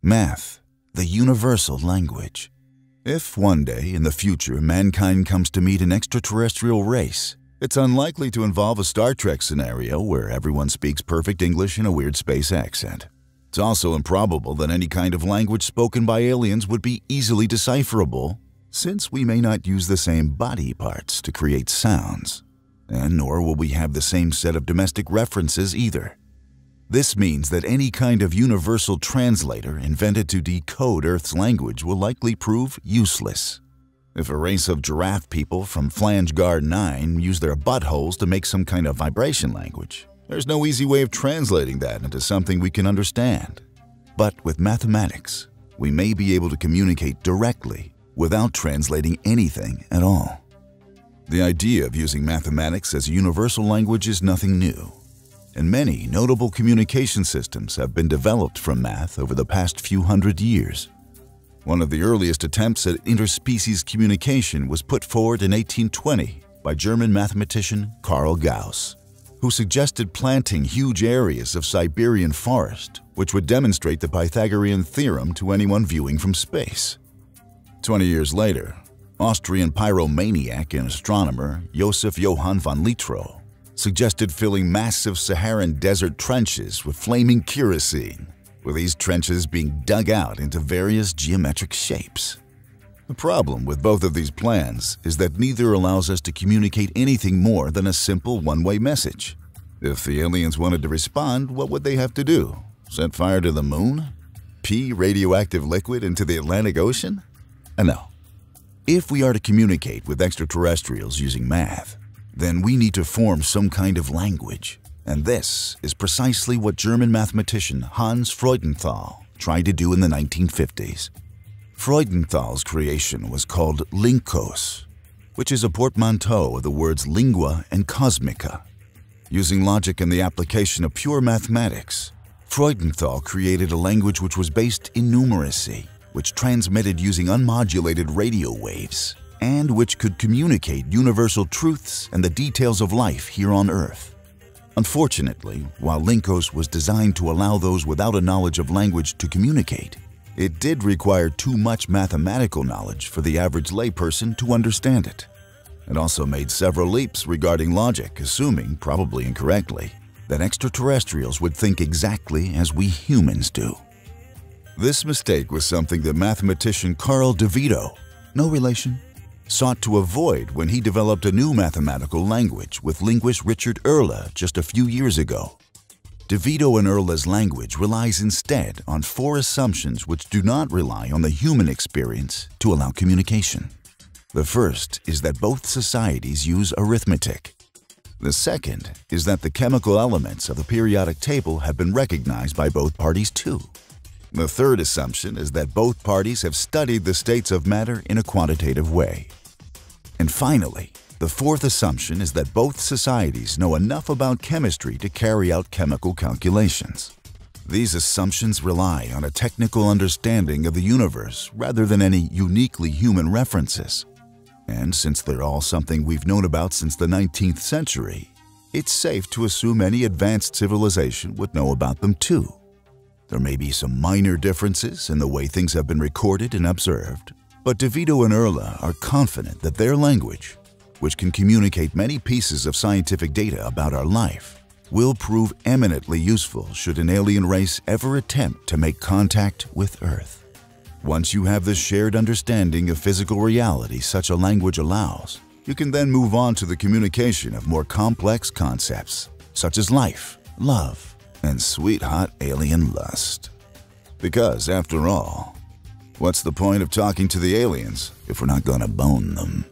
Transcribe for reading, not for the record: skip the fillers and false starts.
Math, the universal language. If one day in the future mankind comes to meet an extraterrestrial race, it's unlikely to involve a Star Trek scenario where everyone speaks perfect English in a weird space accent. It's also improbable that any kind of language spoken by aliens would be easily decipherable, since we may not use the same body parts to create sounds, and nor will we have the same set of domestic references either. This means that any kind of universal translator invented to decode Earth's language will likely prove useless. If a race of giraffe people from Flange-gar 9 use their buttholes to make some kind of vibration language, there's no easy way of translating that into something we can understand. But with mathematics, we may be able to communicate directly without translating anything at all. The idea of using mathematics as a universal language is nothing new, and many notable communication systems have been developed from math over the past few hundred years. One of the earliest attempts at interspecies communication was put forward in 1820 by German mathematician Karl Gauss, who suggested planting huge areas of Siberian forest, which would demonstrate the Pythagorean Theorem to anyone viewing from space. 20 years later, Austrian pyromaniac and astronomer Joseph Johann Von Littrow suggested filling massive Saharan Desert trenches with flaming kerosene, with these trenches being dug out into various geometric shapes. The problem with both of these plans is that neither allows us to communicate anything more than a simple one-way message. If the aliens wanted to respond, what would they have to do? Set fire to the moon? Pee radioactive liquid into the Atlantic Ocean? No. If we are to communicate with extraterrestrials using math, then we need to form some kind of language. And this is precisely what German mathematician Hans Freudenthal tried to do in the 1950s. Freudenthal's creation was called Linkos, which is a portmanteau of the words lingua and cosmica. Using logic and the application of pure mathematics, Freudenthal created a language which was based in numeracy, which transmitted using unmodulated radio waves, and which could communicate universal truths and the details of life here on Earth. Unfortunately, while Linkos was designed to allow those without a knowledge of language to communicate, it did require too much mathematical knowledge for the average layperson to understand it. It also made several leaps regarding logic, assuming, probably incorrectly, that extraterrestrials would think exactly as we humans do. This mistake was something that mathematician Karl DeVito, no relation, sought to avoid when he developed a new mathematical language with linguist Richard Erle just a few years ago. DeVito and Erle's language relies instead on 4 assumptions which do not rely on the human experience to allow communication. The first is that both societies use arithmetic. The second is that the chemical elements of the periodic table have been recognized by both parties too. The third assumption is that both parties have studied the states of matter in a quantitative way. And finally, the fourth assumption is that both societies know enough about chemistry to carry out chemical calculations. These assumptions rely on a technical understanding of the universe rather than any uniquely human references. And since they're all something we've known about since the 19th century, it's safe to assume any advanced civilization would know about them too. There may be some minor differences in the way things have been recorded and observed, but DeVito and Erle are confident that their language, which can communicate many pieces of scientific data about our life, will prove eminently useful should an alien race ever attempt to make contact with Earth. Once you have the shared understanding of physical reality such a language allows, you can then move on to the communication of more complex concepts, such as life, love, and sweet-hot alien lust. Because, after all, what's the point of talking to the aliens if we're not gonna bone them?